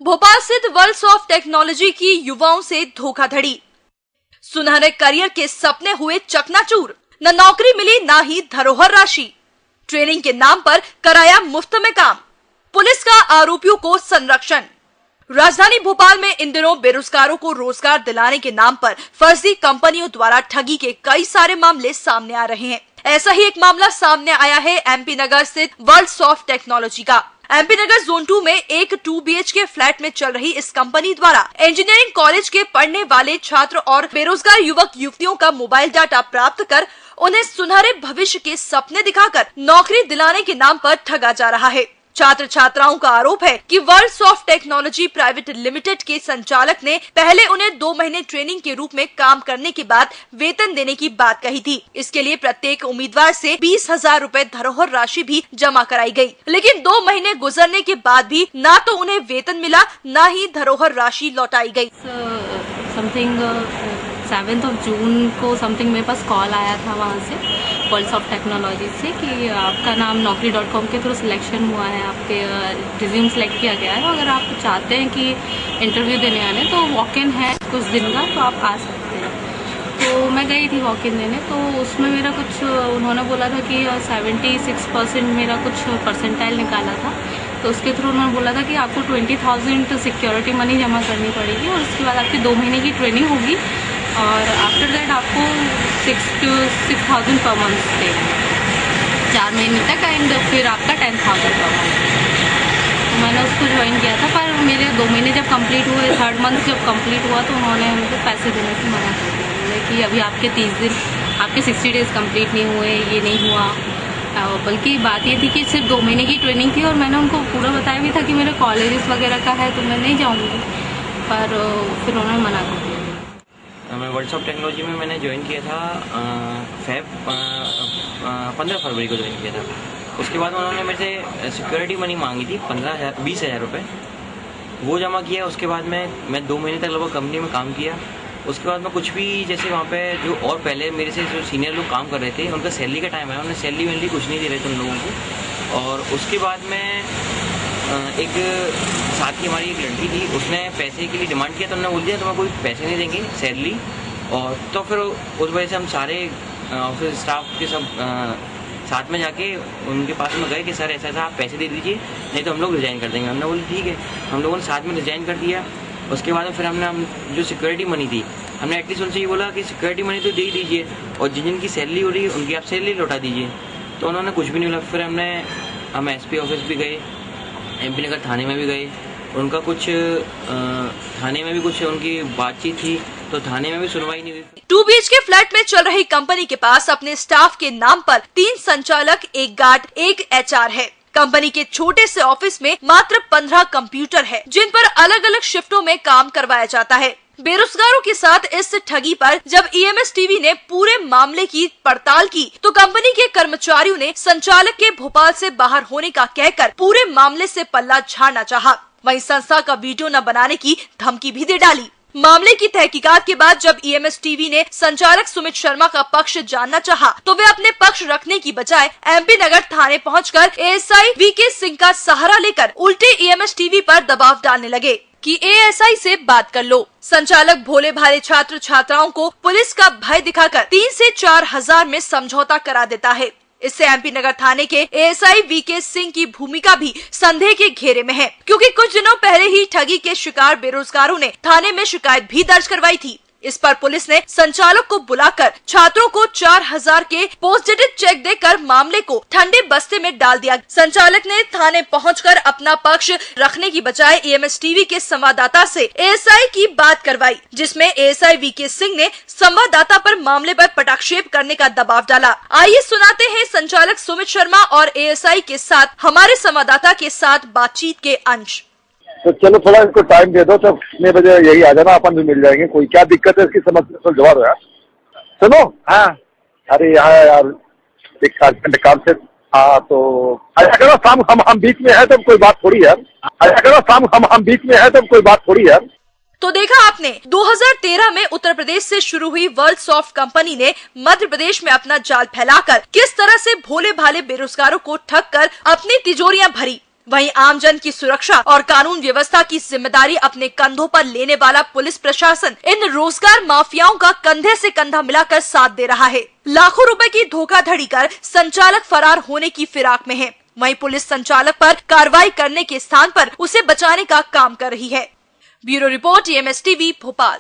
भोपाल स्थित world of technology की युवाओं से धोखाधड़ी। सुनहरे करियर के सपने हुए चकनाचूर। न नौकरी मिली न ही धरोहर राशि। ट्रेनिंग के नाम पर कराया मुफ्त में काम। पुलिस का आरोपियों को संरक्षण। राजधानी भोपाल में इन दिनों बेरोजगारों को रोजगार दिलाने के नाम पर फर्जी कंपनियों द्वारा ठगी के कई सारे मामले सामने आ रहे हैं। ऐसा ही एक मामला सामने आया है एमपी नगर स्थित वर्ल्ड ऑफ टेक्नोलॉजी का। एमपी नगर जोन 2 में एक 2 BHK फ्लैट में चल रही इस कंपनी द्वारा इंजीनियरिंग कॉलेज के पढ़ने वाले छात्र और बेरोजगार युवक युवतियों का मोबाइल डाटा प्राप्त कर उन्हें सुनहरे भविष्य के सपने दिखाकर नौकरी दिलाने के नाम पर ठगा जा रहा है। छात्र छात्राओं का आरोप है कि world of technology private limited के संचालक ने पहले उन्हें 2 महीने ट्रेनिंग के रूप में काम करने के बाद वेतन देने की बात कही थी। इसके लिए प्रत्येक उम्मीदवार से 20,000 रूपए धरोहर राशि भी जमा कराई गई, लेकिन 2 महीने गुजरने के बाद भी न तो उन्हें वेतन मिला न ही धरोहर राशि लौटाई गई। 7 जून को मेरे पास कॉल आया था वहाँ से वर्ल्ड ऑफ टेक्नोलॉजी से कि आपका नाम naukri.com के थ्रू सिलेक्शन हुआ है, आपके रिज्यूम सेलेक्ट किया गया है, अगर आप चाहते हैं कि इंटरव्यू देने आने तो वॉक इन है कुछ दिन का, तो आप आ सकते हैं। तो मैं गई थी वॉक इन देने, तो उसमें मेरा कुछ उन्होंने बोला था कि 76% मेरा कुछ परसेंटाइल निकाला था, तो उसके थ्रू उन्होंने बोला था कि आपको 20,000 सिक्योरिटी मनी जमा करनी पड़ेगी और उसके बाद आपकी 2 महीने की ट्रेनिंग होगी और आफ्टर दैट आपको 6,000 पर मंथ देगा 4 महीने तक, एंड फिर आपका 10,000 पर मंथ। तो मैंने उसको ज्वाइन किया था, पर मेरे 2 महीने जब कंप्लीट हुए, 3rd मंथ जब कंप्लीट हुआ तो उन्होंने मुझे पैसे देने से मना कर दिया। बोले कि अभी आपके 30 दिन, आपके 60 डेज कंप्लीट नहीं हुए, ये नहीं हुआ। बल्कि बात ये थी कि सिर्फ 2 महीने की ट्रेनिंग थी और मैंने उनको पूरा बताया भी था कि मेरे कॉलेजेस वगैरह का है तो मैं नहीं जाऊँगी, पर फिर उन्होंने मना कर दिया। मैं वर्ल्ड ऑफ टेक्नोलॉजी में मैंने ज्वाइन किया था 15 फरवरी को ज्वाइन किया था। उसके बाद उन्होंने मेरे से सिक्योरिटी मनी मांगी थी 20,000 रुपये, वो जमा किया। उसके बाद मैं 2 महीने तक लगभग कंपनी में काम किया। उसके बाद मैं कुछ भी, जैसे वहाँ पे जो और पहले मेरे से जो सीनियर लोग काम कर रहे थे उनका सैलरी का टाइम है, उन्होंने सैलरी वैलरी कुछ नहीं दे रहे थे उन लोगों को। और उसके बाद में एक साथ की हमारी एक लड़की थी, उसने पैसे के लिए डिमांड किया तो उन्होंने बोल दिया तुम्हें कोई पैसे नहीं देंगे सैलरी। और तो फिर उस वजह से हम सारे ऑफिस स्टाफ के सब साथ में जाके उनके पास में गए कि सर ऐसा ऐसा आप पैसे दे दीजिए नहीं तो हम लोग रिजाइन कर देंगे। हमने बोली ठीक है, हम लोगों ने साथ में रिजाइन कर दिया। उसके बाद फिर हम जो सिक्योरिटी मनी थी हमने एटलीस्ट उनसे ये बोला कि सिक्योरिटी मनी तो दे ही दीजिए और जिनकी सैलरी हो रही है उनकी आप सैलरी लौटा दीजिए। तो उन्होंने कुछ भी नहीं बोला। फिर हम SP ऑफिस भी गए, MP नगर थाने में भी गए, उनका कुछ थाने में भी कुछ उनकी बातचीत थी तो थाने में भी सुनवाई नहीं हुई। 2 BHK फ्लैट में चल रही कंपनी के पास अपने स्टाफ के नाम पर 3 संचालक, 1 गार्ड, 1 HR है। कंपनी के छोटे से ऑफिस में मात्र 15 कंप्यूटर है जिन पर अलग अलग शिफ्टों में काम करवाया जाता है। बेरोजगारों के साथ इस ठगी पर जब EMS TV ने पूरे मामले की पड़ताल की तो कंपनी के कर्मचारियों ने संचालक के भोपाल से बाहर होने का कहकर पूरे मामले से पल्ला झाड़ना चाहा। वहीं संस्था का वीडियो न बनाने की धमकी भी दे डाली। मामले की तहकीकात के बाद जब EMS TV ने संचालक सुमित शर्मा का पक्ष जानना चाहा तो वे अपने पक्ष रखने की बजाय MP नगर थाने पहुंचकर ASI VK सिंह का सहारा लेकर उल्टे EMS TV पर दबाव डालने लगे कि ASI से बात कर लो। संचालक भोले भाले छात्र छात्राओं को पुलिस का भय दिखाकर 3 से 4 हजार में समझौता करा देता है। इससे MP नगर थाने के ASI VK सिंह की भूमिका भी संदेह के घेरे में है, क्योंकि कुछ दिनों पहले ही ठगी के शिकार बेरोजगारों ने थाने में शिकायत भी दर्ज करवाई थी। इस पर पुलिस ने संचालक को बुलाकर छात्रों को 4,000 के पोस्ट डेटेड चेक देकर मामले को ठंडे बस्ते में डाल दिया। संचालक ने थाने पहुंचकर अपना पक्ष रखने की बजाय EMS TV के संवाददाता से ASI की बात करवाई, जिसमें ASI VK सिंह ने संवाददाता पर मामले पर पटाक्षेप करने का दबाव डाला। आइए सुनाते हैं संचालक सुमित शर्मा और ASI के साथ हमारे संवाददाता के साथ बातचीत के अंश। तो चलो थोड़ा इसको टाइम दे दो, तब कितने बजे यही आ जाना, अपन भी मिल जाएंगे। कोई क्या दिक्कत है इसकी समस्या तो जवाब है। सुनो, हाँ, अरे यहाँ यार एक अर्जेंट काम से, हाँ तो आया करो शाम, हम बीच में है तो कोई बात थोड़ी है। आया करो शाम, हम बीच में है तो कोई बात थोड़ी है। तो देखा आपने, 2013 में उत्तर प्रदेश से शुरू हुई वर्ल्ड ऑफ कंपनी ने मध्य प्रदेश में अपना जाल फैलाकर किस तरह से भोले भाले बेरोजगारों को ठग कर अपनी तिजोरियां भरी। वहीं आमजन की सुरक्षा और कानून व्यवस्था की जिम्मेदारी अपने कंधों पर लेने वाला पुलिस प्रशासन इन रोजगार माफियाओं का कंधे से कंधा मिलाकर साथ दे रहा है। लाखों रुपए की धोखाधड़ी कर संचालक फरार होने की फिराक में है। वहीं पुलिस संचालक पर कार्रवाई करने के स्थान पर उसे बचाने का काम कर रही है। Bureau report EMS TV Bhopal.